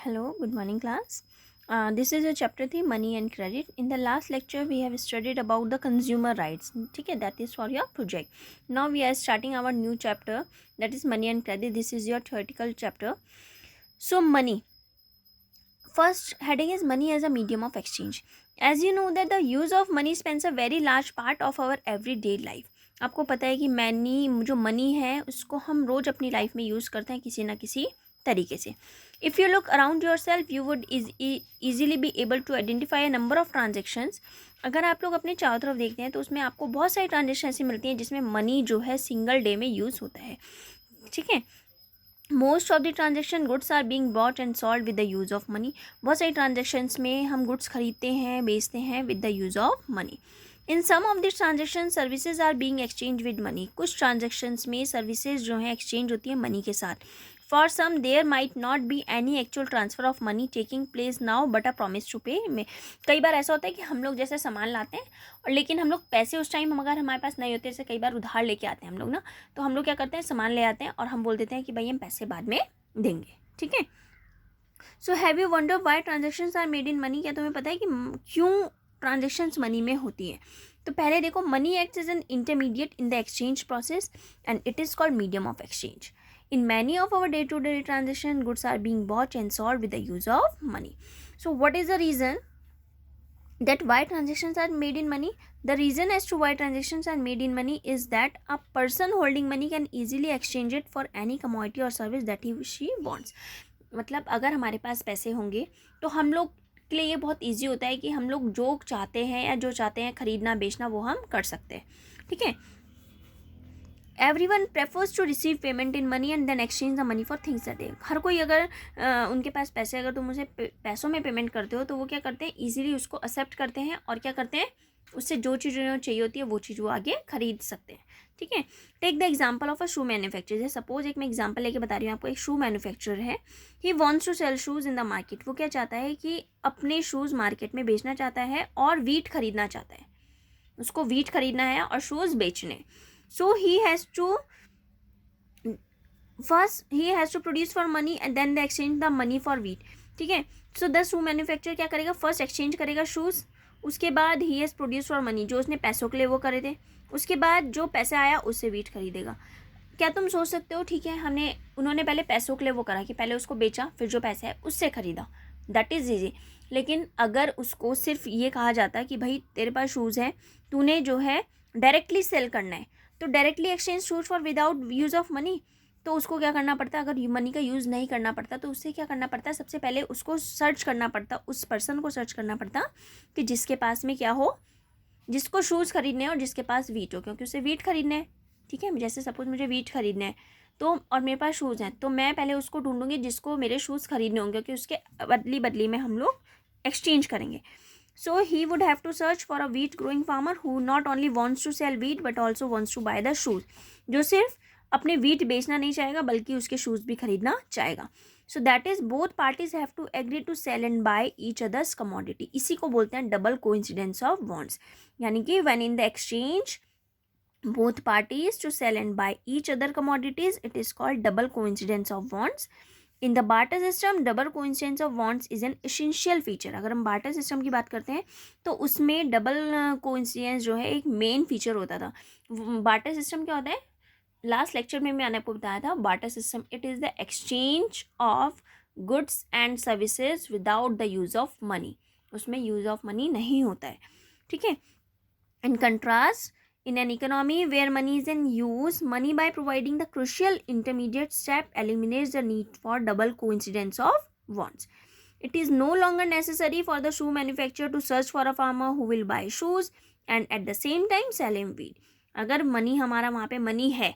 Hello, good morning, class. This is a chapter 3 Money and Credit. In the last lecture, we have studied about the consumer rights. Okay, that is for your project. Now, we are starting our new chapter, that is Money and Credit. This is your theoretical chapter. So, money. First heading is money as a medium of exchange. As you know that the use of money spends a very large part of our everyday life. आपको पता है कि money जो money है उसको हम रोज़ अपनी life में यूज़ करते हैं किसी ना किसी तरीके से. If you look around your self you would easily be able to identify a number of transactions. अगर आप लोग अपने चारों तरफ देखते हैं तो उसमें आपको बहुत सारी ट्रांजेक्शन ऐसी मिलती हैं जिसमें मनी जो है सिंगल डे में यूज़ होता है. ठीक है. Most of the transaction goods are being bought and sold with the use of money. बहुत सारी ट्रांजेक्शन्स में हम गुड्स खरीदते हैं बेचते हैं with the use of money. In some of this transaction services are being exchange with money. कुछ transactions में सर्विसेज जो हैं एक्सचेंज होती है मनी के साथ. For some there might not be any actual transfer of money taking place now but a promise to pay में. कई बार ऐसा होता है कि हम लोग जैसे सामान लाते हैं और लेकिन हम लोग पैसे उस टाइम अगर हमारे पास नहीं होते, जैसे कई बार उधार लेके आते हैं हम लोग ना, तो हम लोग क्या करते हैं सामान ले आते हैं और हम बोल देते हैं कि भाई हम पैसे बाद में देंगे. ठीक है. So have you wonder why transactions are made in money. क्या तुम्हें पता है कि क्यों ट्रांजेक्शन्स मनी में होती है? तो पहले देखो, money acts as an intermediate in the exchange process and it is called medium of exchange. In many of our day-to-day transaction, goods are being bought and sold with the use of money. So what is the reason that why transactions are made in money? The reason as to why transactions are made in money is that a person holding money can easily exchange it for any commodity or service that he she wants. मतलब अगर हमारे पास पैसे होंगे तो हम लोग के लिए ये बहुत ईजी होता है कि हम लोग जो चाहते हैं या जो चाहते हैं खरीदना बेचना वो हम कर सकते हैं. ठीक है. Everyone prefers to receive payment in money and then exchange the money for things that they. हर कोई अगर उनके पास पैसे, अगर तुम उसे पैसों में पेमेंट करते हो तो वो क्या करते हैं, इजीली उसको एक्सेप्ट करते हैं और क्या करते हैं, उससे जो चीज़ उन्हें चाहिए होती है वो चीज़ वो आगे खरीद सकते हैं. ठीक है. Take the example of a shoe manufacture. जैसे सपोज एक मैं एग्जाम्पल लेके बता रही हूँ आपको. एक शू मैन्युफैक्चरर है. He wants to sell shoes in the market. वो क्या चाहता है कि अपने शूज़ मार्केट में बेचना चाहता है और वीट खरीदना चाहता है. उसको वीट खरीदना है और शूज़ बेचने. So he has to first he has to produce for money and then the exchange the money for wheat. ठीक है. सो द शू मैन्युफैक्चर क्या करेगा, फर्स्ट एक्सचेंज करेगा शूज़. उसके बाद he has produce for money, जो उसने पैसों के लिए वो करे थे. उसके बाद जो पैसा आया उससे वीट खरीदेगा. क्या तुम सोच सकते हो, ठीक है, उन्होंने पहले पैसों के लिए वो करा कि पहले उसको बेचा फिर जो पैसा है उससे खरीदा. That is easy. लेकिन अगर उसको सिर्फ ये कहा जाता कि भाई तेरे पास शूज़ हैं, तूने जो है डायरेक्टली सेल करना है, तो directly exchange shoes for without use of money, तो उसको क्या करना पड़ता है, अगर मनी का यूज़ नहीं करना पड़ता तो उससे क्या करना पड़ता है, सबसे पहले उसको सर्च करना पड़ता, उस पर्सन को सर्च करना पड़ता कि जिसके पास में क्या हो, जिसको शूज़ खरीदने हैं और जिसके पास वीट हो, क्योंकि उसे वीट खरीदने हैं. ठीक है. जैसे सपोज मुझे वीट खरीदने हैं तो और मेरे पास शूज़ हैं तो मैं पहले उसको ढूंढूंगी जिसको मेरे शूज़ खरीदने होंगे, क्योंकि उसके बदली में हम लोग एक्सचेंज करेंगे. So he would have to search for a wheat growing farmer who not only wants to sell wheat but also wants to buy the shoes. जो सिर्फ अपने wheat बेचना नहीं चाहेगा बल्कि उसके shoes भी खरीदना चाहेगा. So that is both parties have to agree to sell and buy each other's commodity. इसी को बोलते हैं double coincidence of wants. यानी कि when in the exchange both parties to sell and buy each other commodities, it is called double coincidence of wants. In the barter system double coincidence of wants is an essential feature. अगर हम barter system की बात करते हैं तो उसमें double coincidence जो है एक मेन फीचर होता था. बार्टर सिस्टम क्या होता है, लास्ट लेक्चर में मैंने आपको बताया था. Barter system it is the exchange of goods and services without the use of money. उसमें यूज़ ऑफ मनी नहीं होता है. ठीक है. In contrast, in an economy where money is in use, money by providing the crucial intermediate step eliminates the need for double coincidence of wants. It is no longer necessary for the shoe manufacturer to search for a farmer who will buy shoes and at the same time sell him wheat. अगर money हमारा वहाँ पे money है,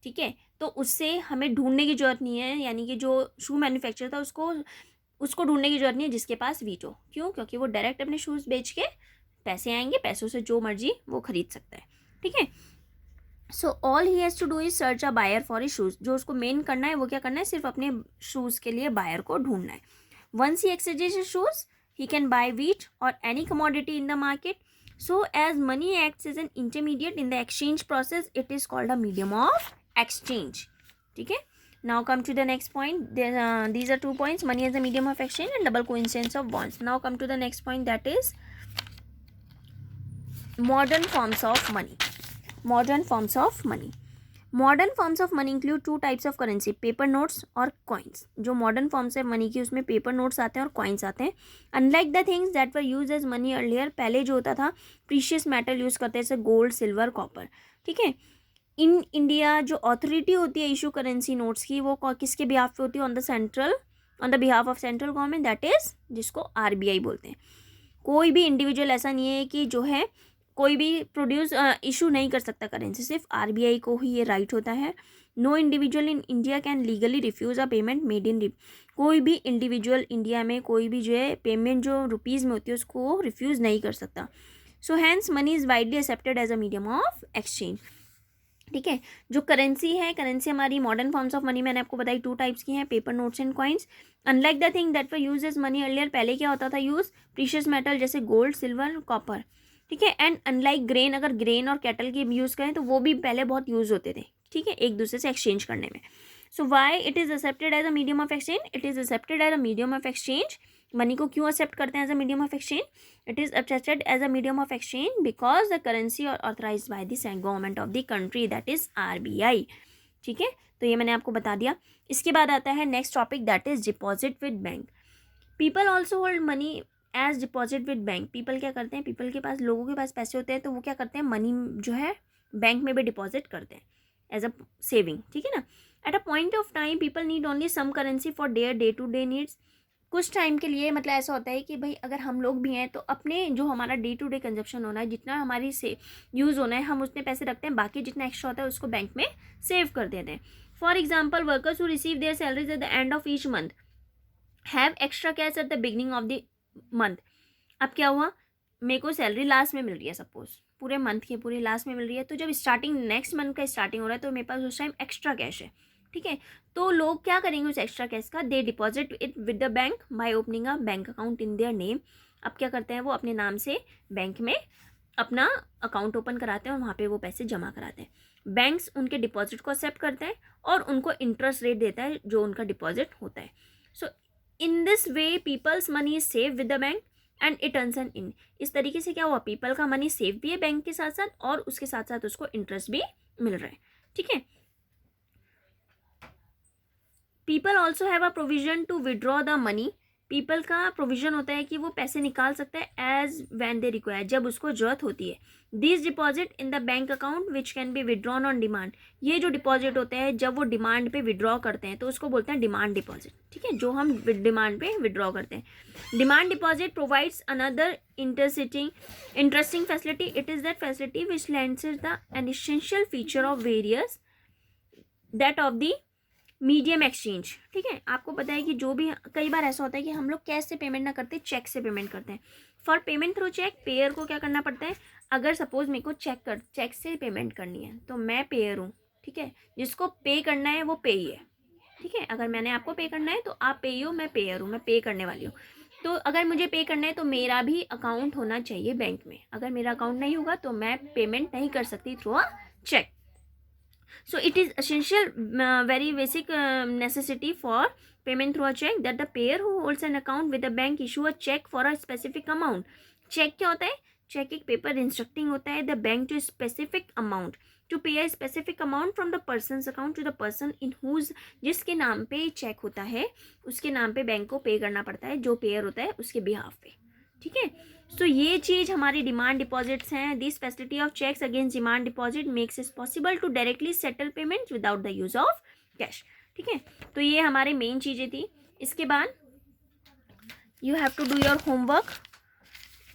ठीक है, तो उससे हमें ढूंढने की ज़रूरत नहीं है. यानी कि जो शू मैन्युफैक्चर था उसको ढूंढने की ज़रूरत नहीं है जिसके पास वीट हो. क्यों? क्योंकि वो डायरेक्ट अपने शूज़ बेच के पैसे आएंगे, पैसों से जो मर्जी वो खरीद सकता है. ठीक है. So all he has to do is search a buyer for a shoes. जो उसको मेन करना है वो क्या करना है, सिर्फ अपने शूज़ के लिए बायर को ढूंढना है. Once he exchanges shoes he can buy wheat और any commodity in the market. So as money acts as an intermediate in the exchange process, it is called a medium of exchange. ठीक है. Now come to the next point. These are 2 points: money as a medium of exchange and double coincidence of bonds. Now come to the next point, that is modern forms of money. Modern forms of money. Modern forms of money include 2 types of currency, paper notes और coins. जो modern forms है money की उसमें paper notes आते हैं और coins आते हैं. Unlike the things that were use as money earlier, पहले जो होता था प्रीशियस मेटल यूज़ करते हैं जैसे गोल्ड, सिल्वर, कॉपर. ठीक है. इन इंडिया जो अथॉरिटी होती है इशू करेंसी नोट्स की, वो किसके बिहाफ पे होती है? On the behalf of central government, that is जिसको RBI बोलते हैं. कोई भी इंडिविजुअल ऐसा नहीं है कि जो है कोई भी प्रोड्यूस इशू नहीं कर सकता करेंसी, सिर्फ RBI को ही ये राइट होता है. No individual in India can legally refuse a payment made in. कोई भी इंडिविजुअल इंडिया में कोई भी जो है पेमेंट जो रुपीज़ में होती है उसको रिफ्यूज़ नहीं कर सकता. So hence money is widely accepted as a medium of exchange. ठीक है. जो करेंसी है, करेंसी हमारी मॉडर्न फॉर्म्स ऑफ मनी मैंने आपको बताई 2 टाइप्स की हैं, paper notes and coins. Unlike the thing that were use as money earlier, पहले क्या होता था यूज़? प्रीशियस मेटल जैसे गोल्ड, सिल्वर, कॉपर. ठीक है. एंड अनलाइक ग्रेन, अगर ग्रेन और कैटल के यूज़ करें तो वो भी पहले बहुत यूज़ होते थे. ठीक है, एक दूसरे से एक्सचेंज करने में. So why it is accepted as a medium of exchange? It is accepted as a medium of exchange. Money को क्यों एक्सेप्ट करते हैं as a medium of exchange? It is accepted as a medium of exchange because the currency और authorise by the government of the country, that is RBI. ठीक है. तो ये मैंने आपको बता दिया. इसके बाद आता है next topic, that is deposit with bank. People also hold money as deposit with bank. People क्या करते हैं? पीपल के पास, लोगों के पास पैसे होते हैं तो वो क्या करते हैं? मनी जो है बैंक में भी डिपॉजिट करते हैं एज अ सेविंग. ठीक है ना. At a point of time people need only some currency for their day to day needs. कुछ टाइम के लिए मतलब ऐसा होता है कि भाई अगर हम लोग भी हैं तो अपने जो हमारा डे टू डे कंजप्शन होना है, जितना हमारी से यूज़ होना है, हम उतने पैसे रखते हैं, बाकी जितना एक्स्ट्रा होता है उसको बैंक में सेव कर देते हैं. For example, workers who receive there salaries at the end of each month have extra cash at the beginning of the month. अब क्या हुआ? मेरे को सैलरी लास्ट में मिल रही है, सपोज पूरे मंथ के पूरे लास्ट में मिल रही है, तो जब स्टार्टिंग नेक्स्ट मंथ का स्टार्टिंग हो रहा है तो मेरे पास उस टाइम एक्स्ट्रा कैश है. ठीक है. तो लोग क्या करेंगे उस एक्स्ट्रा कैश का? They deposit it with the bank by opening a bank account in their name. अब क्या करते हैं? वो अपने नाम से बैंक में अपना अकाउंट ओपन कराते हैं और वहाँ पे वो पैसे जमा कराते हैं. बैंक्स उनके डिपॉजिट को एक्सेप्ट करते हैं और उनको इंटरेस्ट रेट देता है जो उनका डिपॉजिट होता है. So in this way people's money is save with the bank and it earns an in. इस तरीके से क्या हुआ? पीपल का मनी सेव भी है बैंक के साथ साथ और उसके साथ साथ उसको इंटरेस्ट भी मिल रहा है. ठीक है. People also have a provision to withdraw the money. People का प्रोविजन होता है कि वो पैसे निकाल सकता है एज वैन दे रिक्वायर, जब उसको जरूरत होती है. This deposit in the bank account which can be withdrawn on demand. ये जो डिपॉजिट होते हैं जब वो डिमांड पे विड्रॉ करते हैं तो उसको बोलते हैं डिमांड डिपॉजिट. ठीक है. जो हम डिमांड पे विड्रॉ करते हैं. Demand deposit provides another interesting facility. It is that facility which lands the an essential feature of various that of the medium exchange. ठीक है. आपको पता है कि जो भी कई बार ऐसा होता है कि हम लोग कैश से पेमेंट ना करते, चेक से पेमेंट करते हैं. For payment through cheque payer को क्या करना पड़ता है? अगर सपोज मेरे को चेक से पेमेंट करनी है तो मैं पेयर हूँ. ठीक है. जिसको पे करना है वो पे ही है. ठीक है. अगर मैंने आपको पे करना है तो आप पे ही हो, मैं पेयर हूँ, मैं पे करने वाली हूँ. तो अगर मुझे पे करना है तो मेरा भी अकाउंट होना चाहिए बैंक में. अगर मेरा अकाउंट नहीं होगा तो मैं पेमेंट नहीं कर सकती through a cheque. So it is essential, very basic necessity for payment through a check that the payer who holds an account with the bank issue a check for a specific amount. Check क्या होता है? Check एक paper instructing होता है the bank to specific amount to pay a specific amount from the person's account to the person in whose, जिसके नाम पे check होता है उसके नाम पे बैंक को पे करना पड़ता है, जो पेयर होता है उसके बिहाफ पे. ठीक है. सो ये चीज़ हमारी डिमांड डिपॉजिट्स हैं. This facility of cheques against demand deposit makes it possible to directly settle payments without the use of cash. ठीक है. तो ये हमारे मेन चीज़ें थी. इसके बाद you have to do your homework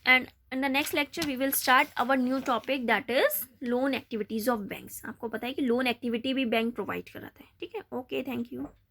and in the next lecture we will start our new topic that is loan activities of banks. आपको पता है कि लोन एक्टिविटी भी बैंक प्रोवाइड कराता है. ठीक है. Okay, thank you.